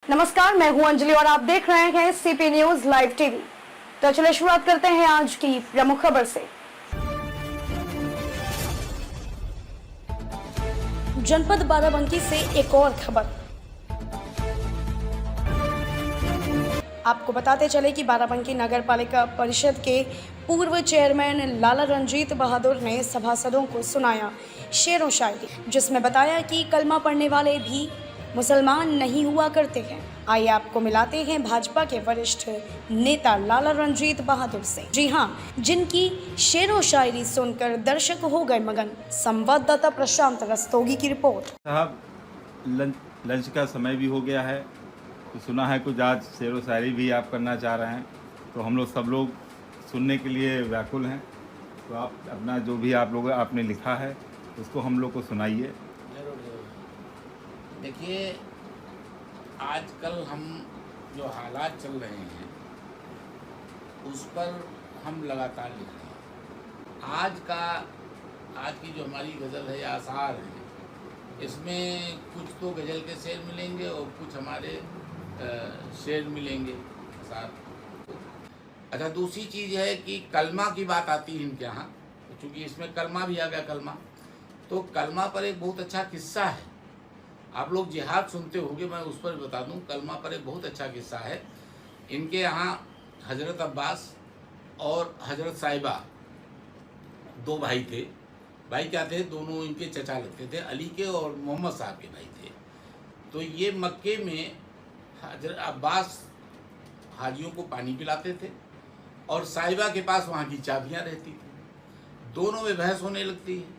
नमस्कार, मैं हूं अंजलि और आप देख रहे हैं सीपी न्यूज लाइव टीवी। तो चलिए शुरुआत करते हैं आज की प्रमुख खबर से। जनपद बाराबंकी से एक और खबर। आपको बताते चले कि बाराबंकी नगर पालिका परिषद के पूर्व चेयरमैन लाला रंजीत बहादुर ने सभासदों को सुनाया शेर व शायरी, जिसमें बताया कि कलमा पढ़ने वाले भी मुसलमान नहीं हुआ करते हैं। आइए आपको मिलाते हैं भाजपा के वरिष्ठ नेता लाला रंजीत बहादुर से। जी हां, जिनकी शेर व शायरी सुनकर दर्शक हो गए मगन। संवाददाता प्रशांत रस्तोगी की रिपोर्ट। साहब, लंच का समय भी हो गया है, तो सुना है कुछ आज शेर व शायरी भी आप करना चाह रहे हैं, तो हम लोग सब लोग सुनने के लिए व्याकुल हैं। तो आप अपना जो भी आप लोग आपने लिखा है उसको हम लोग को सुनाइए। देखिए, आजकल हम जो हालात चल रहे हैं उस पर हम लगातार लिख रहे हैं। आज की जो हमारी गज़ल है या आसार है, इसमें कुछ तो गज़ल के शेर मिलेंगे और कुछ हमारे शेर मिलेंगे साथ। अच्छा, दूसरी चीज़ है कि कलमा की बात आती है इनके यहाँ, क्योंकि इसमें कलमा भी आ गया। तो कलमा पर एक बहुत अच्छा किस्सा है। आप लोग जिहाद सुनते होंगे, मैं उस पर बता दूं। कलमा पर एक बहुत अच्छा किस्सा है। इनके यहाँ हज़रत अब्बास और हज़रत साहिबा दो भाई थे। भाई क्या थे? दोनों इनके चचा लगते थे, अली के और मोहम्मद साहब के भाई थे। तो ये मक्के में हज़रत अब्बास हाजियों को पानी पिलाते थे और साहिबा के पास वहाँ की चाबियाँ रहती थी। दोनों में बहस होने लगती है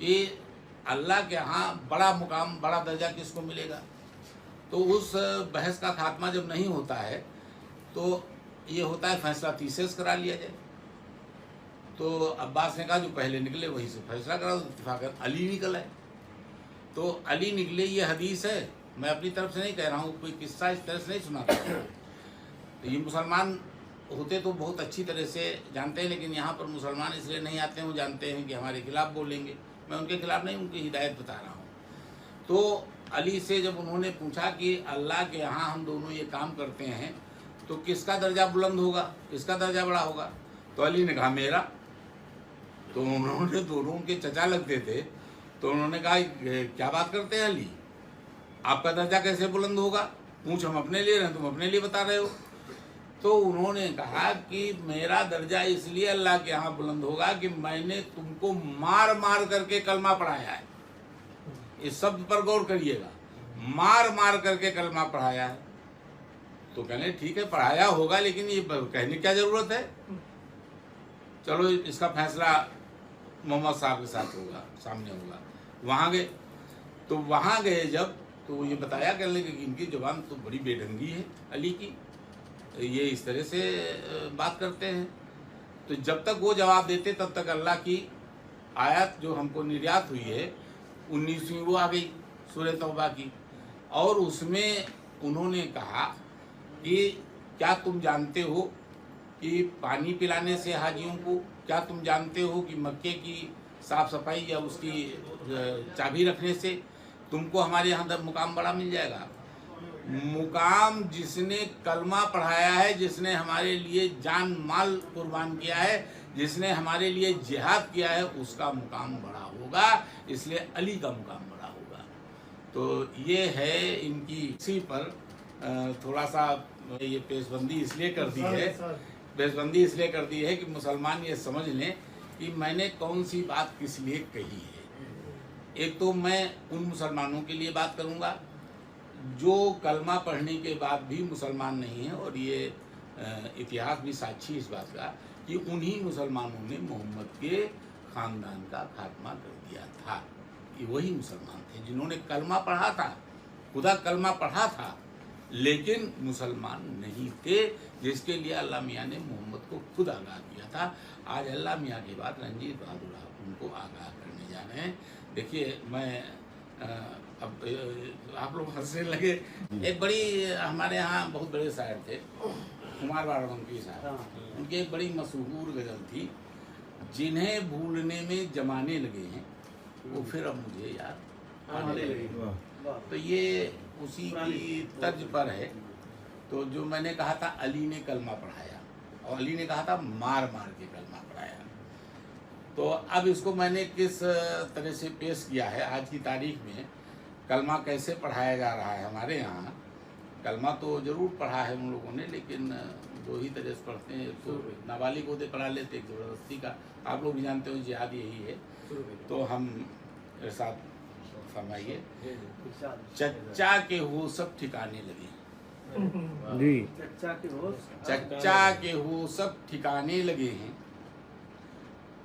कि अल्लाह के यहाँ बड़ा मुकाम, बड़ा दर्जा किसको मिलेगा। तो उस बहस का खात्मा जब नहीं होता है तो ये होता है फैसला तीसरे से करा लिया जाए। तो अब्बास ने कहा जो पहले निकले वही से फैसला करा। इत्तेफाकन अली निकल आए। तो अली निकले, ये हदीस है, मैं अपनी तरफ से नहीं कह रहा हूँ, कोई किस्सा इस तरह से नहीं सुनाता। तो ये मुसलमान होते तो बहुत अच्छी तरह से जानते हैं, लेकिन यहाँ पर मुसलमान इसलिए नहीं आते हैं, वो जानते हैं कि हमारे खिलाफ बोलेंगे। मैं उनके खिलाफ नहीं, उनकी हिदायत बता रहा हूँ। तो अली से जब उन्होंने पूछा कि अल्लाह के यहाँ हम दोनों ये काम करते हैं तो किसका दर्जा बुलंद होगा, किसका दर्जा बड़ा होगा? तो अली ने कहा मेरा। तो उन्होंने, दोनों उनके चचा लगते थे, तो उन्होंने कहा क्या बात करते हैं अली, आपका दर्जा कैसे बुलंद होगा? पूछ हम अपने लिए रहे, तुम अपने लिए बता रहे हो। तो उन्होंने कहा कि मेरा दर्जा इसलिए अल्लाह के यहाँ बुलंद होगा कि मैंने तुमको मार मार करके कलमा पढ़ाया है। इस शब्द पर गौर करिएगा, मार मार करके कलमा पढ़ाया है। तो कहने ठीक है, पढ़ाया होगा, लेकिन ये कहने क्या जरूरत है। चलो, इसका फैसला मोहम्मद साहब के साथ होगा, सामने होगा। वहाँ गए, तो वहाँ गए जब, तो ये बताया कहने कि इनकी जुबान तो बड़ी बेढंगी है अली की, ये इस तरह से बात करते हैं। तो जब तक वो जवाब देते तब तक अल्लाह की आयत जो हमको निर्यात हुई है 19वीं वो आ गई, सूरह तौबा की। और उसमें उन्होंने कहा कि क्या तुम जानते हो कि पानी पिलाने से हाजियों को, क्या तुम जानते हो कि मक्के की साफ़ सफाई या उसकी चाबी रखने से तुमको हमारे यहाँ मुकाम बड़ा मिल जाएगा। मुकाम जिसने कलमा पढ़ाया है, जिसने हमारे लिए जान माल कुर्बान किया है, जिसने हमारे लिए जिहाद किया है, उसका मुकाम बड़ा होगा। इसलिए अली का मुकाम बड़ा होगा। तो ये है इनकी, इसी पर थोड़ा सा ये पेशबंदी इसलिए कर दी है कि मुसलमान ये समझ लें कि मैंने कौन सी बात किस लिए कही है। एक तो मैं उन मुसलमानों के लिए बात करूँगा जो कलमा पढ़ने के बाद भी मुसलमान नहीं है, और ये इतिहास भी साक्षी इस बात का कि उन्हीं मुसलमानों ने मोहम्मद के ख़ानदान का खात्मा कर दिया था। ये वही मुसलमान थे जिन्होंने कलमा पढ़ा था, खुदा कलमा पढ़ा था, लेकिन मुसलमान नहीं थे, जिसके लिए अल्लाह मियाँ ने मोहम्मद को खुद आगाह किया था। आज अल्लाह मियाँ के बाद रंजीत बहादुर उनको आगाह करने जा रहे हैं। देखिए, मैं अब आप लोग हंसने लगे। एक बड़ी, हमारे यहाँ बहुत बड़े शायर थे, कुमार बाराबंकी साहब। उनकी एक बड़ी मशहूर गज़ल थी, जिन्हें भूलने में जमाने लगे हैं वो फिर अब मुझे याद आने लगे। तो ये उसी की तर्ज पर है। तो जो मैंने कहा था अली ने कलमा पढ़ाया, और अली ने कहा था मार मार के कलमा पढ़ाया। तो अब इसको मैंने किस तरह से पेश किया है आज की तारीख में, कलमा कैसे पढ़ाया जा रहा है हमारे यहाँ। कलमा तो ज़रूर पढ़ा है उन लोगों ने, लेकिन दो ही तरह से पढ़ते हैं, तो नाबालिग होते पढ़ा लेते, एक ज़बरदस्ती का, आप लोग भी जानते हो जिहाद यही है। तो हम इरशाद फरमाइए, चच्चा के हो सब ठिकाने लगे जी। चच्चा के हो सब ठिकाने लगे हैं,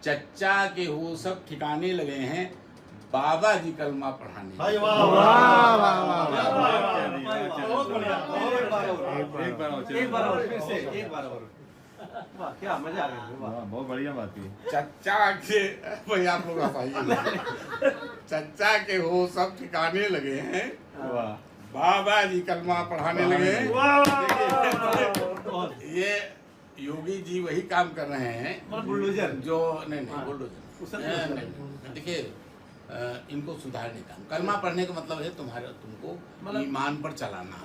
चच्चा के हो सब ठिकाने लगे हैं, बाबा जी कलमा पढ़ाने लगे। क्या मजा आ गया, बहुत बढ़िया बात है। चच्चा के भाई आप लोग बताइए, चच्चा के हो सब ठिकाने लगे हैं, वाह, बाबा जी कलमा पढ़ाने लगे हैं। ये योगी जी वही काम कर रहे हैं बुलडोजर जो नहीं बुलडोजर नहीं, देखिए इनको सुधारने का, कलमा पढ़ने का मतलब है तुमको ईमान पर चलाना,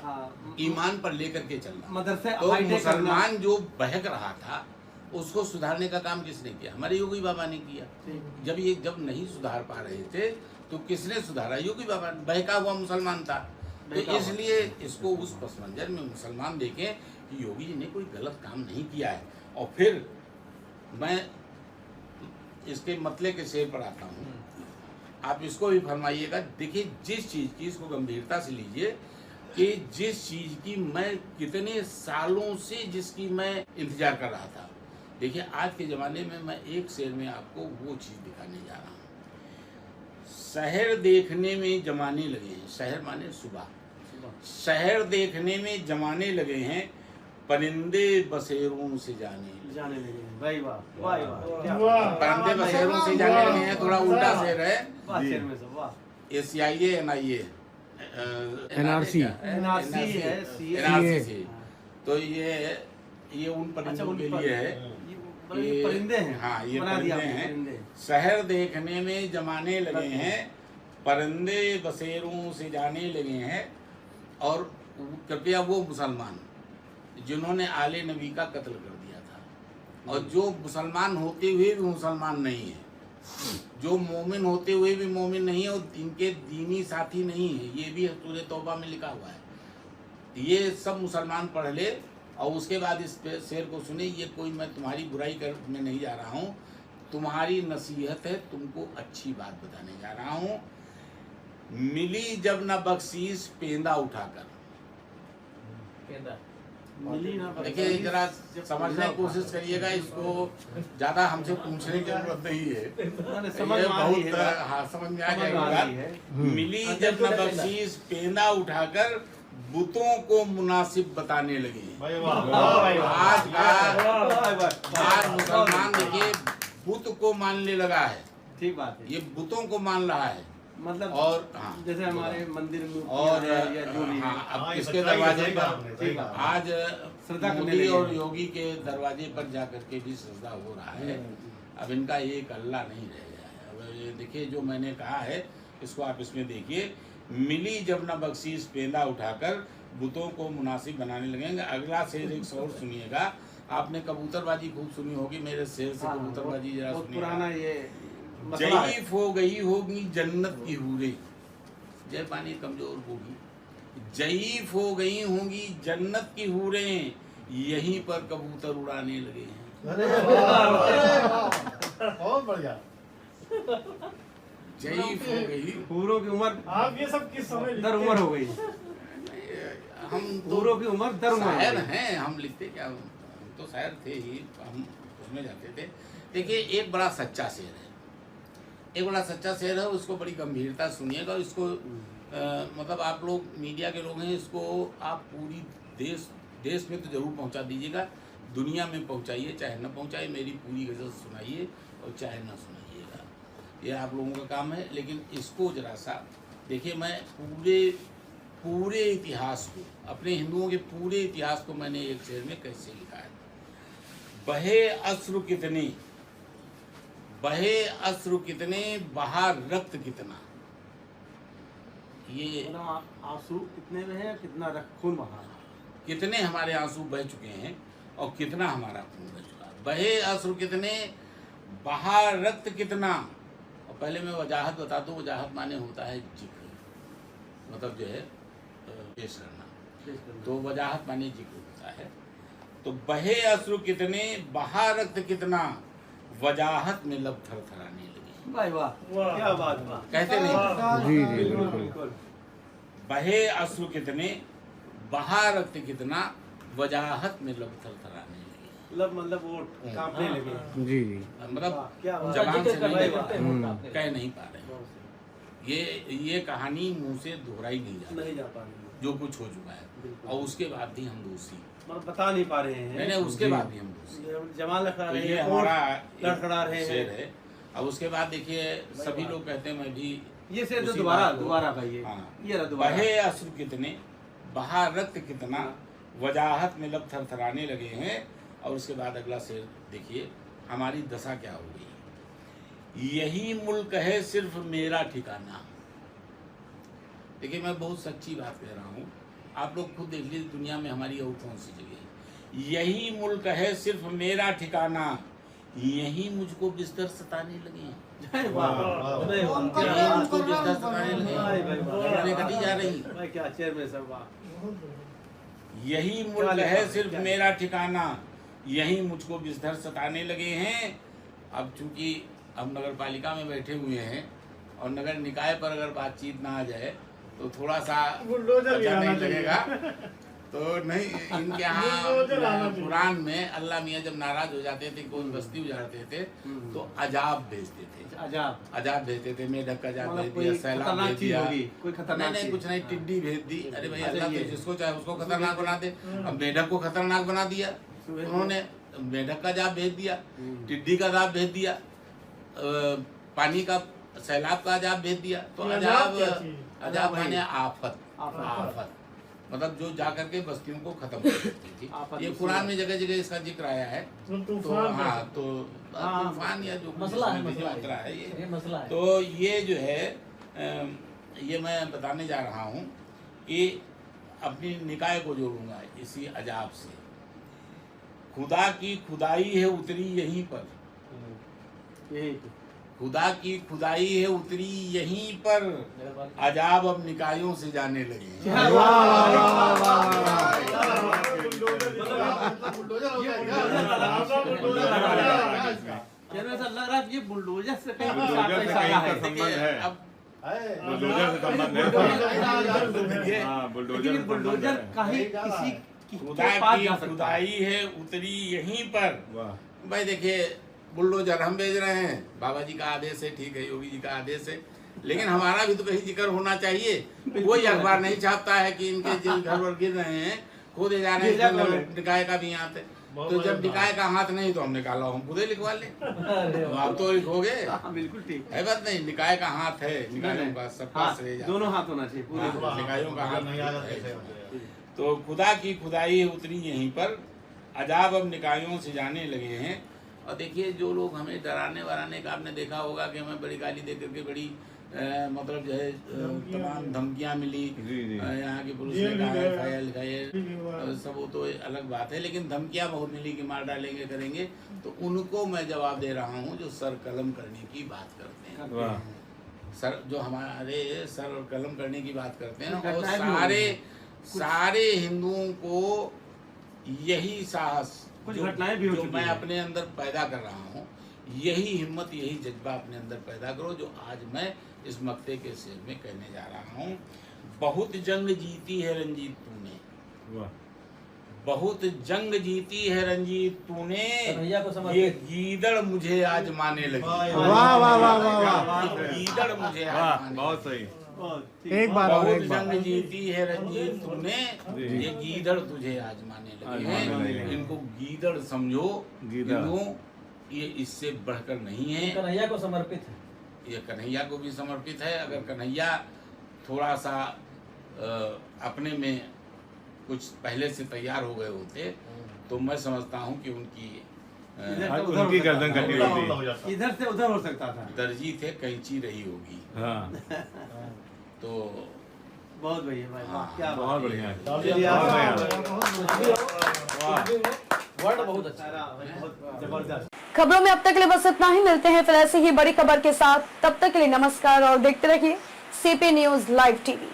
ईमान पर लेकर के चलना। मदरसे तो मुसलमान जो बहक रहा था उसको सुधारने का काम किसने किया? हमारे योगी बाबा ने किया। जब नहीं सुधार पा रहे थे तो किसने सुधारा? योगी बाबा ने। बहका हुआ मुसलमान था, तो इसलिए इसको उस पस मंजर में मुसलमान देखें कि योगी जी ने कोई गलत काम नहीं किया है। और फिर मैं इसके मतले के शेर पर आता हूँ, आप इसको भी फरमाइएगा। देखिए जिस चीज़ की, इसको गंभीरता से लीजिए कि जिस चीज़ की मैं कितने सालों से जिसकी मैं इंतजार कर रहा था। देखिए आज के ज़माने में मैं एक शेर में आपको वो चीज़ दिखाने जा रहा हूँ। शहर देखने में जमाने लगे हैं, शहर माने सुबह, शहर देखने में जमाने लगे हैं, परिंदे बसेरों से जाने लगे। भाई वाह, वाह वाह, परिंदे बसेरों से जाने लगे हैं। थोड़ा उल्टा शेर है। शेर में सब वाह। ACIA NIA NRC से। तो ये उन परिंदों के लिए है, ये परिंदे हैं। हाँ ये परिंदे हैं। शहर देखने में जमाने लगे हैं, परिंदे बसेरों से जाने लगे हैं। और कृपया वो मुसलमान जिन्होंने आले नबी का कत्ल कर दिया था, और जो मुसलमान होते हुए भी मुसलमान नहीं है, जो मोमिन होते हुए भी मोमिन नहीं है, और इनके दीनी साथी नहीं है, ये भी सूरह तौबा में लिखा हुआ है। ये सब मुसलमान पढ़ ले और उसके बाद इस शेर को सुने। ये कोई मैं तुम्हारी बुराई कर में नहीं जा रहा हूँ, तुम्हारी नसीहत है, तुमको अच्छी बात बताने जा रहा हूँ। मिली जब न बख्शीश पेंदा उठाकर, देखिए जरा समझने की कोशिश करिएगा, इसको ज्यादा हमसे पूछने की जरूरत नहीं है, ये बहुत हाँ समझ में आ जाएगा। मिली जब न बख्शीश पेंदा उठाकर, बुतों को मुनासिब बताने लगे। आज मुसलमान देखिए बुत को मानने लगा है। ठीक बात है, ये बुतों को मान रहा है, मतलब और हाँ जैसे हमारे मंदिर में और या जो भी हाँ, अब किसके दरवाजे पर आज श्रद्धा करने मोदी लगे। और योगी के दरवाजे पर जा करके भी श्रद्धा हो रहा है। अब इनका एक अल्लाह नहीं रह गया है। अब ये देखिए जो मैंने कहा है इसको आप इसमें देखिए, मिली जब न बख्शीश पेंदा उठाकर, बुतों को मुनासिब बनाने लगेंगे। अगला शेर एक और सुनिएगा। आपने कबूतरबाजी खूब सुनी होगी, मेरे शेर से कबूतरबाजी जरा पुराना सुनिएगा। ये जयीफ हो गई होगी जन्नत की हूरें, जय पानी कमजोर होगी, जयीफ हो गई होंगी जन्नत की हूरें, यहीं पर कबूतर उड़ाने लगे हैं। बहुत बढ़िया। जयीफ हो गई, हूरों की उम्र, आप ये सब किस समय दर उम्र हो गई। हम तो हूरों की उम्र दर उम्र हो शायर गई। हैं, हम लिखते क्या, हम तो शायर थे ही, हम उसमें जाते थे। देखिए एक बड़ा सच्चा शेर है, एक बड़ा सच्चा शेर है, उसको बड़ी गंभीरता सुनिएगा। इसको मतलब आप लोग मीडिया के लोग हैं, इसको आप पूरी देश में तो जरूर पहुंचा दीजिएगा, दुनिया में पहुंचाइए, चाहे न पहुंचाइए, मेरी पूरी गज़ल सुनाइए और चाहे न सुनाइएगा, ये आप लोगों का काम है। लेकिन इसको जरा सा देखिए, मैं पूरे इतिहास को, अपने हिंदुओं के पूरे इतिहास को मैंने एक शेर में कैसे लिखा है। बहे अश्रु कितने, बहे अश्रु कितने, बहा रक्त कितना, ये मतलब आंसू कितने में है, कितना खून बहा? कितने हमारे आंसू बह चुके हैं और कितना हमारा खून बह चुका है। बहे अश्रु कितने, बहा रक्त कितना। और पहले मैं वजाहत बता दूं, वजाहत माने होता है जिक्र, मतलब जो है पेश करना। तो वजाहत माने जिक्र होता है। तो बहे अश्रु कितने, बहा रक्त कितना, वजाहत में लब थरथराने लगे। भाई वाह, क्या बात, वाह। कहते नहीं, जी जी बिल्कुल बिल्कुल। बिल्कुल। बहे अश्रु कितने, बहा रक्त कितना, वजाहत में लब थरथराने लगे। मतलब वो कांपने लगे। जी जी मतलब वाह, क्या बात। जबान से नहीं हम्म। कह नहीं पा रहे। ये कहानी मुंह से दोहराई नहीं जा रही, नहीं जा पा रहे, जो कुछ हो चुका है। बिल्कुल। और उसके बाद भी हम दोषी, मतलब बता नहीं पा रहे हैं। नहीं उसके बाद भी हम दोषी। जमाल लड़खड़ा तो रहे ये हैं, हमारा और लड़खड़ा रहे शेर हैं। है। अब उसके बाद देखिए सभी लोग कहते हैं मैं भी ये शेर तो उसी दोबारा बात को- दोबारा भाई ये हाँ। ये रहा दोबारा। बहे अश्रु कितने, बहा रक्त कितना, वजाहत में लब थरथराने लगे हैं। और उसके बाद अगला शेर देखिए, हमारी दशा क्या हो गई। यही मुल्क है सिर्फ मेरा ठिकाना। देखिए मैं बहुत सच्ची बात कह रहा हूँ, आप लोग खुद देख लीजिए दुनिया में हमारी और कौन सी जगह है। यही मुल्क है सिर्फ मेरा ठिकाना, यही मुझको बिस्तर सताने लगे हैं। जय वाह, जय वाह, उनका क्या यही बात। मुझको बिस्तर सताने लगे भाई, हैं। भाई, वाह। उन्हें कटी जा रही। भाई क्या चेयर में सब, वाह। यही क्या मुल्क लिखा है है, सिर्फ क्या मेरा ठिकाना, यही मुझको बिस्तर सताने लगे हैं। अब चूंकि हम नगर पालिका में बैठे हुए हैं और नगर निकाय पर अगर बातचीत ना आ जाए तो थोड़ा सा बुलडोजर भी अच्छा आना नहीं चाहिए। लगेगा। तो नहीं, इनके यहाँ बुलडोजर आना चाहिए। कुरान में अल्लाह मियाँ जब नाराज हो जाते थे, कोई बस्ती उजाड़ते थे तो अजाब भेजते थे। अजाब, अजाब भेजते थे, मेढक का अजाब मतलब भेज कोई दिया, सैलाब खतरनाक भेज चीज दिया। होगी, कोई खतरनाक नहीं चीज। कुछ नहीं, टिड्डी भेज दी। अरे भाई अच्छा, अल्लाह ये। तो जिसको चाहे उसको खतरनाक बना दे। अब मेढक को खतरनाक बना दिया उन्होंने, मेढक का अजाब भेज दिया, टिड्डी का अजाब भेज दिया, पानी का सैलाब का अजाब भेज दिया। तो ये अजाब, क्या चीज? अजाब वही। माने आफत, आफत। आफत मतलब जो जा करके बस्तियों को खत्म कर देती थी। आफत ये मुसीबत। कुरान में जगह जगह इसका जिक्र आया है। तो तो तूफान हाँ, है। तो हाँ, तूफान या जो कुछ मसला है, इसमें भी मसला है। मात्रा है ये। ये मसला है। तो ये जो है ये मैं बताने जा रहा हूँ कि अपनी निकाय को जोड़ूंगा इसी अजाब से। खुदा की खुदाई है उतरी यहीं पर, यही खुदा की खुदाई है उतरी यहीं पर, अजाब अब निकायों से जाने लगे हैं। क्या बात, वाह, वाह, बुलडोजर हो गया क्या? क्या ऐसा लग रहा है कि ये बुलडोजर से कहीं कुछ बुलडोजर आता से इशारा कहीं है। का संबंध है। अब बुलडोजर से संबंध है। ये हाँ, बुलडोजर लेकिन से बुलडोजर संबंध है। कहीं किसी के खुदा पास की जा सकता है। खुदाई है उतरी यहीं पर। वाह, भाई देखिए बुलडोजर हम भेज रहे हैं, बाबा जी का आदेश है, ठीक है, योगी जी का आदेश है, लेकिन हमारा भी तो कहीं जिक्र होना चाहिए। कोई अखबार नहीं छापता है कि इनके जिन घर पर गिर रहे हैं खोदे जा रहे हैं, निकाय का भी हाथ है। तो जब निकाय का हाथ नहीं तो हमने कहा हम खुद ही लिखवा ले, आप तो लिखोगे। हाँ, बिल्कुल ठीक है बात नहीं, निकाय का हाथ है, निकायों का सबका हाँ, श्रेय जाता है। दोनों हाथ होना चाहिए पूरे हाँ, निकायों का हाथ नहीं आया है। कैसे? तो खुदा की खुदाई उतरी यहीं पर, अजाब अब निकायों से जाने लगे हैं। और देखिए जो लोग हमें डराने वराने का, आपने देखा होगा कि हमें बड़ी गाली दे करके बड़ी मतलब जो है तमाम धमकियाँ मिली। जी, जी। यहाँ की पुलिस जेल ने भी कहा गए। FIR लिखाई जेल भी हुआ। सब, वो तो अलग बात है, लेकिन धमकियाँ बहुत मिली कि मार डालेंगे करेंगे। तो उनको मैं जवाब दे रहा हूँ जो सर कलम करने की बात करते हैं। वाह, सर जो हमारे सर और कलम करने की बात करते हैं ना, कुछ और घटनाएं भी सारे हुई सारे हिंदुओं को यही साहस कुछ जो- घटनाएं भी हो जो चुकी मैं हैं। अपने अंदर पैदा कर रहा हूँ, यही हिम्मत यही जज्बा अपने अंदर पैदा करो जो आज मैं इस मक्ते के शेर में कहने जा रहा हूँ। बहुत जंग जीती है रंजीत तूने, वाह, बहुत जंग जीती है रंजीत तूने, कन्हैया को ये समर्पित। गीदड़ मुझे आज माने लगी। वाह, वाह वाह वाह वाह क्या वाह। बात है। गीदड़ मुझे आज वाह, माने बहुत लगी। सही। एक बार और बहुत एक बार। जंग जीती है रंजीत तूने, जी। ये गीदड़ तुझे आजमाने आज लगे माने लगे हैं। हैं। इनको गीदड़ समझो, गीदड़। हिंदुओं, ये इससे बढ़कर नहीं है। कन्हैया को समर्पित है। ये कन्हैया को भी समर्पित है। अगर कन्हैया थोड़ा सा अपने में कुछ पहले से तैयार हो गए होते तो मैं समझता हूँ कि उनकी आज उनकी गर्दन कटी होती। इधर से उधर हो सकता था। दर्जी थे कैंची रही होगी। हाँ, तो बहुत बढ़िया भाई, हाँ, क्या बात बहुत है। बढ़िया है। चलिए, बहुत बढ़िया। वर्ड बहुत अच्छा सारा भाई, बहुत जबरदस्त। खबरों में अब तक के लिए बस इतना ही। मिलते हैं फिर ऐसी ही बड़ी खबर के साथ। तब तक के लिए नमस्कार और देखते रहिए सीपी न्यूज लाइव टीवी।